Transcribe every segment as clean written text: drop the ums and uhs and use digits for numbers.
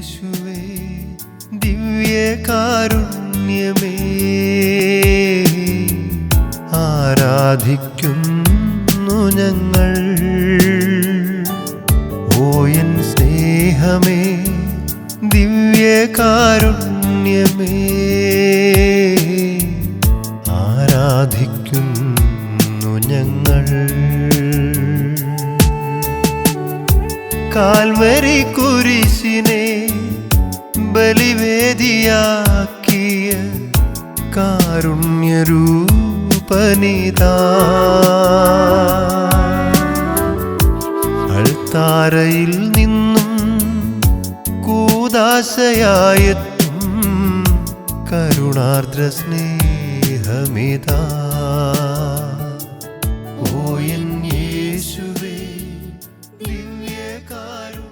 യേശുവേ ദിവ്യകാരുണ്യമേ ആരാധിക്കുന്നു ഞങ്ങൾ. ഓ എൻ സ്നേഹമേ ദിവ്യകാരുണ്യമേ ആരാധിക്കുന്നു ഞങ്ങൾ. കാൽവരി കുരിശിനെ ബലിവേദിയാക്കിയ കാരുണ്യരൂപനിതാ അൾത്താരയിൽ നിന്നും കൂദാശയായെത്തും കരുണാർദ്ര സ്നേഹമിതാ. ഓ എൻ യേശുവേ ദിവ്യകാരുണ്യം.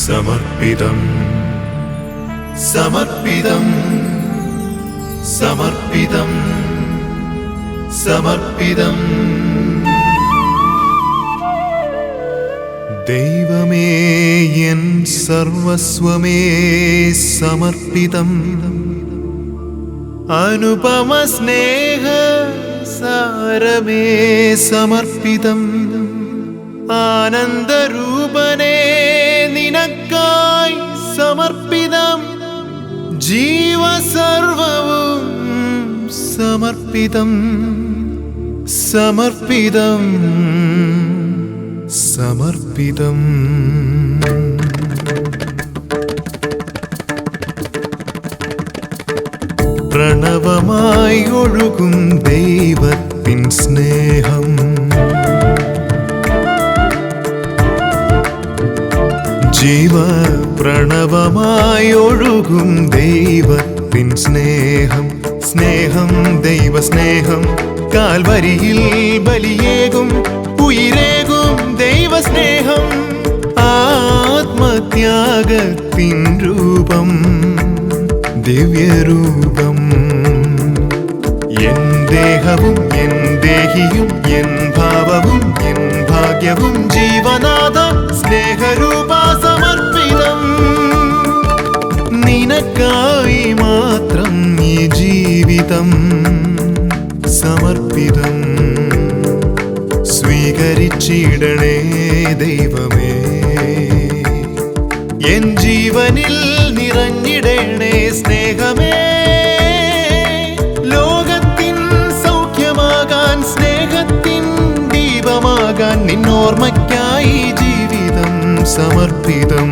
സമർപ്പിതം സമർപ്പിതം സമർപ്പിതം സമർപ്പിതം. ദൈവമേ എൻ സർവസ്വമേ സമർപ്പിതം. അനുപമ സ്നേഹ സാരമേ സമർപ്പിതം. ആനന്ദരൂപനേ നിനക്കായി സമർപ്പിതം. ജീവസർവവും സമർപ്പിതം സമർപ്പിതം സമർപ്പിതം. പ്രണവമായി ഒഴുകും ദൈവത്തിൻ സ്നേഹം. ജീവപ്രണവമായി ഒഴുകും ദൈവത്തിൻ സ്നേഹം. സ്നേഹം ദൈവസ്നേഹം കാൽവരിയിൽ ബലിയേകും ഉയിരേകും ദൈവസ്നേഹം. ആത്മത്യാഗത്തിൻ രൂപം ദിവ്യരൂപം. എൻ ദേഹവും എൻ ദേഹിയും എൻ ഭാവവും എൻ ഭാഗ്യവും ജീവനാഥ സ്നേഹരൂപ സമർപ്പിതം. നിനക്കായി മാത്രം ഈ ജീവിതം സമർപ്പിതം. സ്വീകരിച്ചിടണേ ദൈവമേ. എൻ ജീവനിൽ നിറഞ്ഞിടണേ സ്നേഹമേ. ലോകത്തിൻ സൗഖ്യമാകാൻ സ്നേഹത്തിൻ ദീപമാകാൻ നിന്നോർമ്മയ്ക്കായി ജീവിതം സമർപ്പിതം.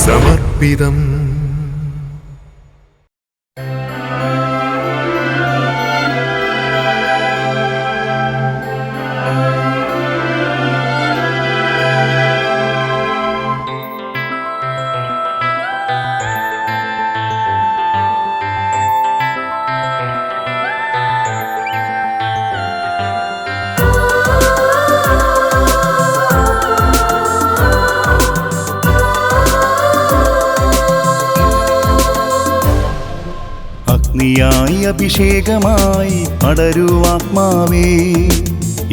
സമർപ്പിതം. അഗ്നിയായി അഭിഷേകമായി പടരൂ ആത്മാവേ.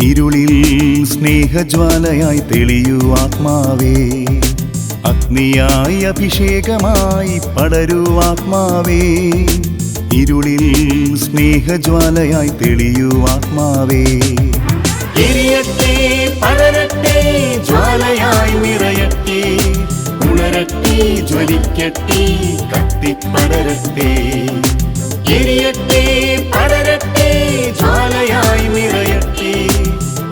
ഇരുളിൽ സ്നേഹജ്വാലയായി തെളിയൂ ആത്മാവേ. അഗ്നിയായി അഭിഷേകമായി പടരൂ ആത്മാവേ. ഇരുളിൽ സ്നേഹജ്വാലയായി തെളിയൂ ആത്മാവേ. എരിയട്ടെ പടരട്ടെ ജ്വാലയായി നിറയട്ടെ. ഉണരട്ടെ ജ്വലിക്കട്ടെ കത്തിപ്പടരട്ടെ. എരിയട്ടെ പടരട്ടെ ജ്വാലയായി നിറയട്ടെ.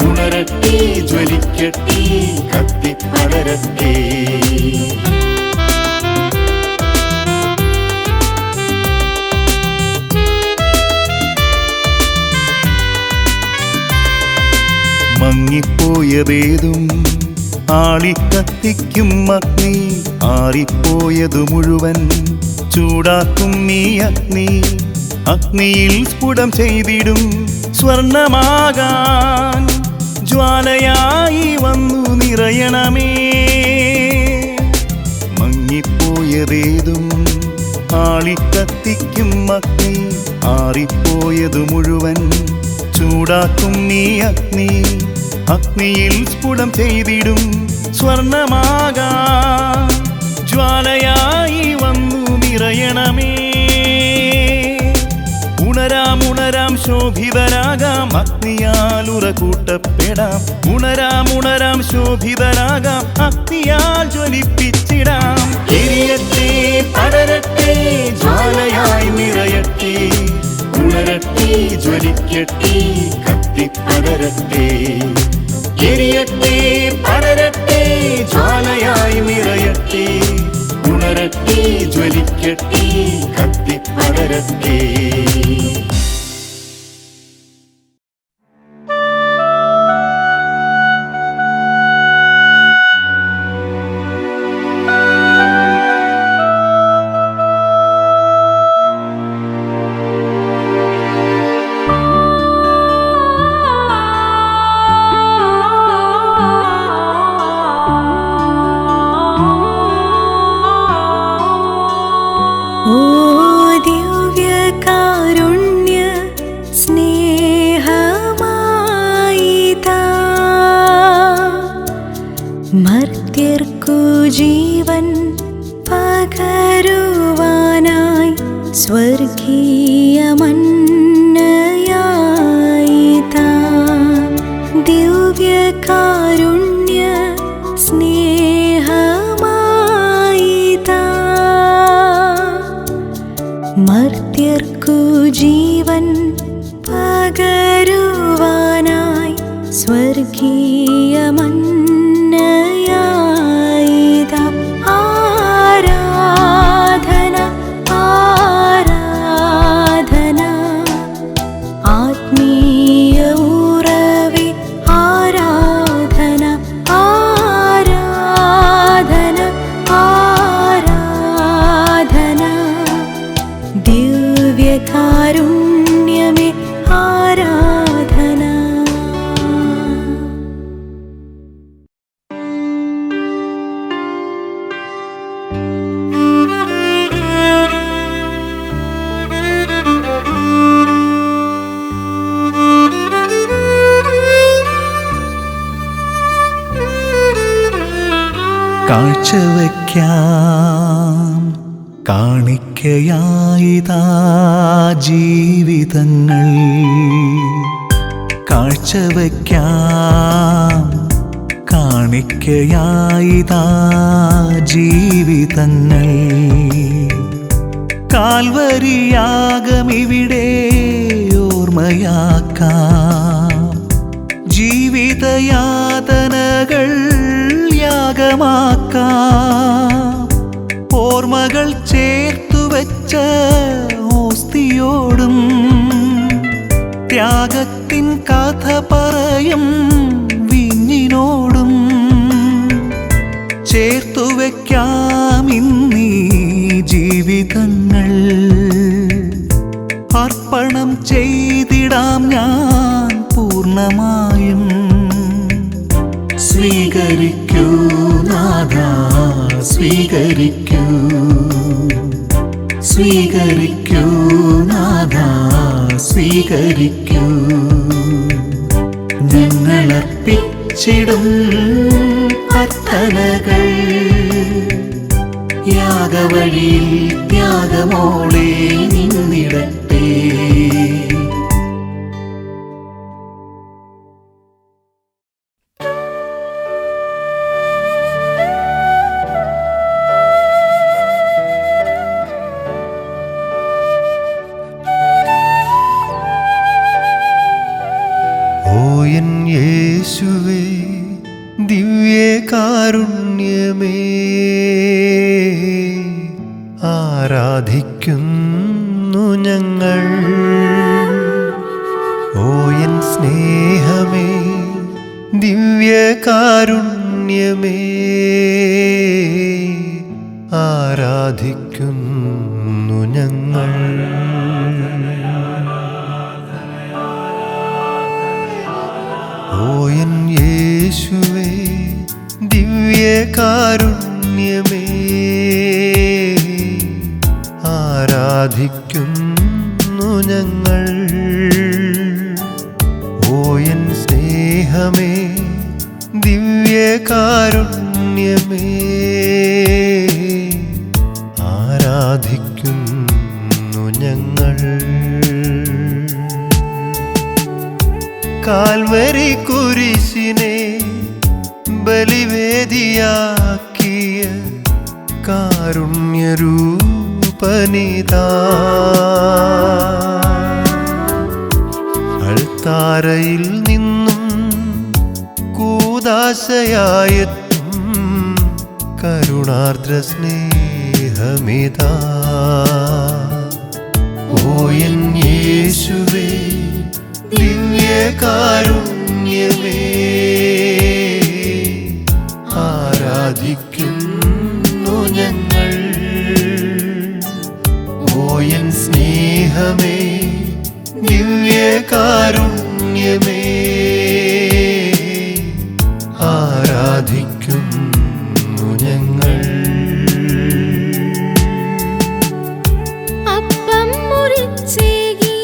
ഉണരട്ടെ ജ്വലിക്കട്ടെ കത്തിപ്പടരട്ടെ. മങ്ങിപ്പോയതേതും ആളിക്കത്തിക്കും അഗ്നി. ആറിപ്പോയതു മുഴുവൻ ചൂടാക്കും ഈ അഗ്നി. അഗ്നിയിൽ സ്ഫുടം ചെയ്തിടും സ്വർണമാകാൻ ജ്വാലയായി വന്നു നിറയണമേ. മങ്ങിപ്പോയതേതും ആളിക്കത്തിക്കും അഗ്നി ആറിപ്പോയതു മുഴുവൻ ചൂടാക്കും നീ അഗ്നി അഗ്നിയിൽ സ്ഫുടം ചെയ്തിടും സ്വർണമാകാം ജ്വാലയായി വന്നു നിറയണമേ ഉണരാം ഉണരാം ശോഭിതരാകാം അഗ്നിയാൽ ഉറകൂട്ടപ്പെടാം ഉണരാം ഉണരാം ശോഭിതരാകാം അഗ്നിയാൽ ജ്വലിപ്പിച്ചിടാം എരിയട്ടെ പടരട്ടെ ജ്വാലയായി നിറയട്ടെ ഉണരട്ടെ ജ്വലിക്കട്ടെ കത്തിപ്പടരട്ടെ എരിയട്ടെ പടരട്ടെ ജ്വാലയായി നിറയട്ടെ ഉണരട്ടെ ജ്വലിക്കട്ടെ കത്തിപ്പടരട്ടെ മർത്യർക്കു ജീവൻ പകരുവാനായി സ്വർഗീയമന്നയായിതാ ദിവ്യകാരുണ്യ സ്നേഹമായിതാ മർത്യർക്കു ജീവൻ പകരുവാനായി സ്വർഗീയമന്നയായിതാ ആരാധന ആരാധന ആത്മീയ ഉറവേ ആരാധന ആരാധന ആരാധന ദിവ്യകാരുണ്യമേ ആരാധന കാഴ്ചവയ്ക്കാം കാണിക്കയായിതാ ജീവിതങ്ങൾ കാഴ്ചവയ്ക്കാം കാണിക്കയായിതാ ജീവിതങ്ങൾ കാൽവരിയാഗമിവിടെ ഓർമ്മയാക്കാം ജീവിതയാതനകൾ യാഗമാക്കാം ഓർമ്മകൾ ചേർത്തുവെച്ച ഓസ്തിയോടും ത്യാഗത്തിൻ കഥ പറയും വിഞ്ഞിനോടും ചേർത്തുവെക്കാം ഇന്നീ ജീവിതങ്ങൾ അർപ്പണം ചെയ്തിടാം ഞാൻ പൂർണ്ണമായും സ്വീകരിക്കൂ നാഥാ സ്വീകരിക്കൂ സ്വീകരിക്കൂ നാഥാ സ്വീകരിക്കൂ ഞങ്ങളർപ്പിച്ചിടും അർപ്പണകൾ യാഗവഴിയിൽ ത്യാഗമോടെ നിന്നിടട്ടെ യേശുവേ ദിവ്യകാരുണ്യമേ ആരാധിക്കുന്നു ഞങ്ങൾ ഓ എൻ സ്നേഹമേ ദിവ്യകാരുണ്യമേ ആരാധിക്കുന്നു ഞങ്ങൾ ഓ എൻ യേശുവേ ദിവ്യകാരുണ്യമേ ആരാധിക്കുന്നു ഞങ്ങൾ. ഓ എൻ സ്നേഹമേ, ദിവ്യകാരുണ്യമേ, ആരാധിക്കുന്നു ഞങ്ങൾ. കാൽവരി കുരിശിനെ ബലിവേദിയാക്കിയ കാരുണ്യരൂപനിതാ, അൾത്താരയിൽ നിന്നും കൂദാശയായെത്തും കരുണാർദ്ര സ്നേഹമിതാ. ഓ എൻ യേശുവേ, ദിവ്യകാരുണ്യമേ, ആരാധിക്കുന്നു ഞങ്ങൾ. ഓ എൻ സ്നേഹമേ, ദിവ്യകാരുണ്യമേ, ആരാധിക്കുന്നു ഞങ്ങൾ. അപ്പം മുറിച്ചേകി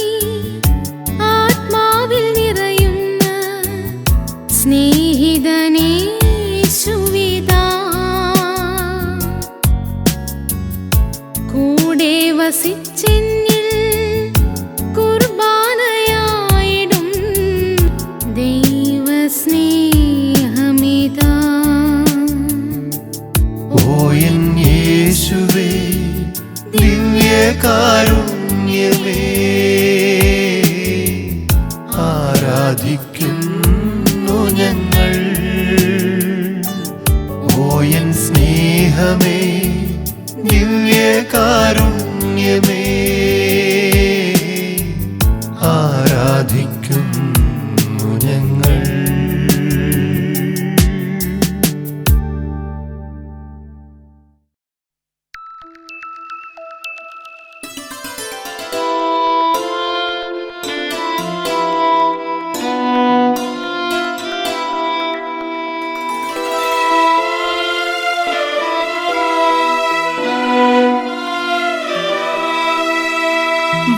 ആത്മാവിൽ നിറയുന്ന സ്നേഹിതനേശുവിതാ, കൂടെ വസിച്ചെന്നിൽ കുർബാനയായിടും ദൈവസ്നേഹമിതാ. ഓ എൻ യേശുവേ, ദിവ്യകാരുണ്യമേ, ആരാധിക്കുന്നു ഞങ്ങൾ. ഓ എൻ സ്നേഹമേ, ദിവ്യകാരുണ്യമേ, ആരാധിക്കുന്നു ഞങ്ങൾ.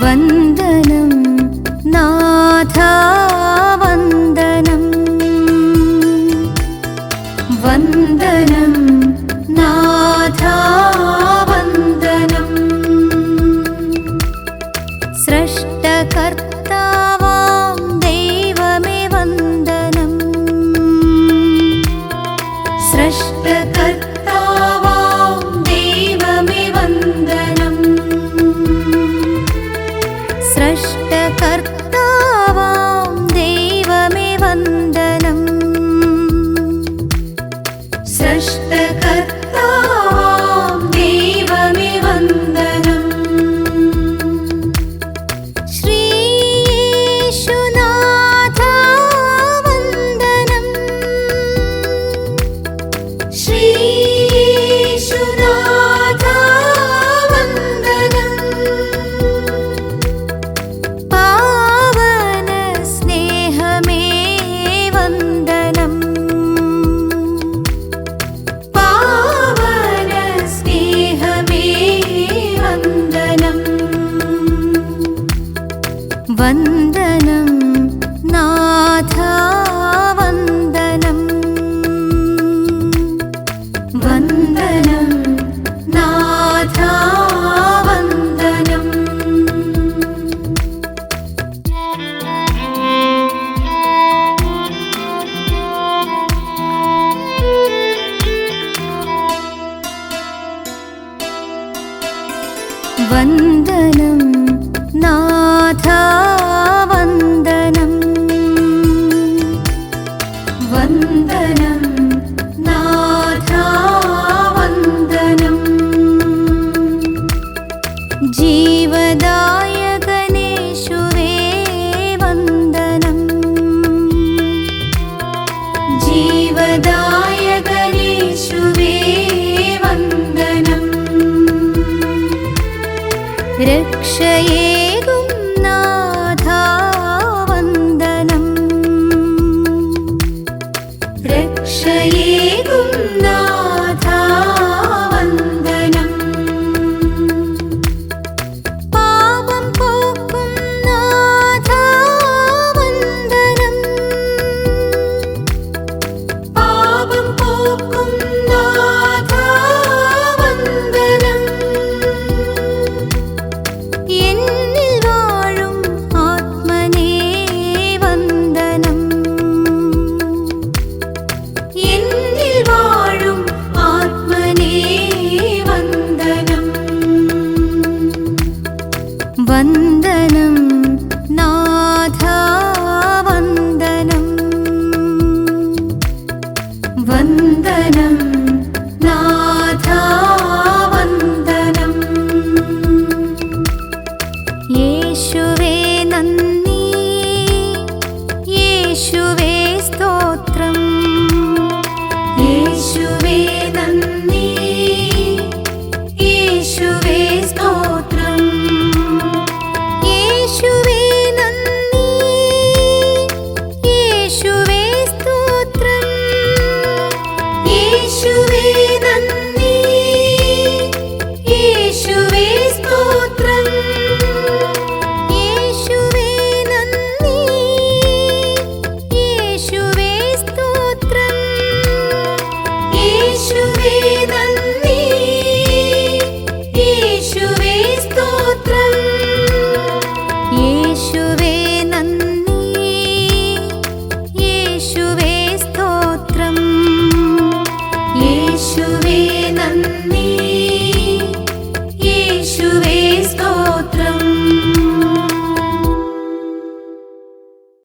വന്ദനം നാഥാ വന്ദനം, വന്ദനം നാഥാ വന്ദനം. സൃഷ്ടകർത്താവാം ദൈവമേ വന്ദനം, സൃഷ്ടകർത്താവാം ദൈവമേ വന്ദനം, സൃഷ്ടകർത്താവാം ദൈവമേ വന്ദനം, സൃഷ്ടകർത്താവാം ദൈവമേ വന്ദനം. ശ്രീയേശുനാഥാ വന്ദനം, ശ്രീയേശുനാഥാ വന്ദനം. പാവന സ്നേഹമേ വന്ദനം, പാവന സ്നേഹമേ വന്ദനം. വന്ദനം നാഥാ വന്ദനം, വന്ദനം നാഥാ വന്ദനം. വന്ദനം നാഥാ വന്ദനം, വന്ദനം നാഥാ വന്ദനം. ജീവദായകനേശുവേ വന്ദനം, ജീവദായകനേശുവേ വന്ദനം. രക്ഷയേകും നാഥാ വന്ദനം, രക്ഷയേകും നാഥാ വന്ദനം. വന്ദനം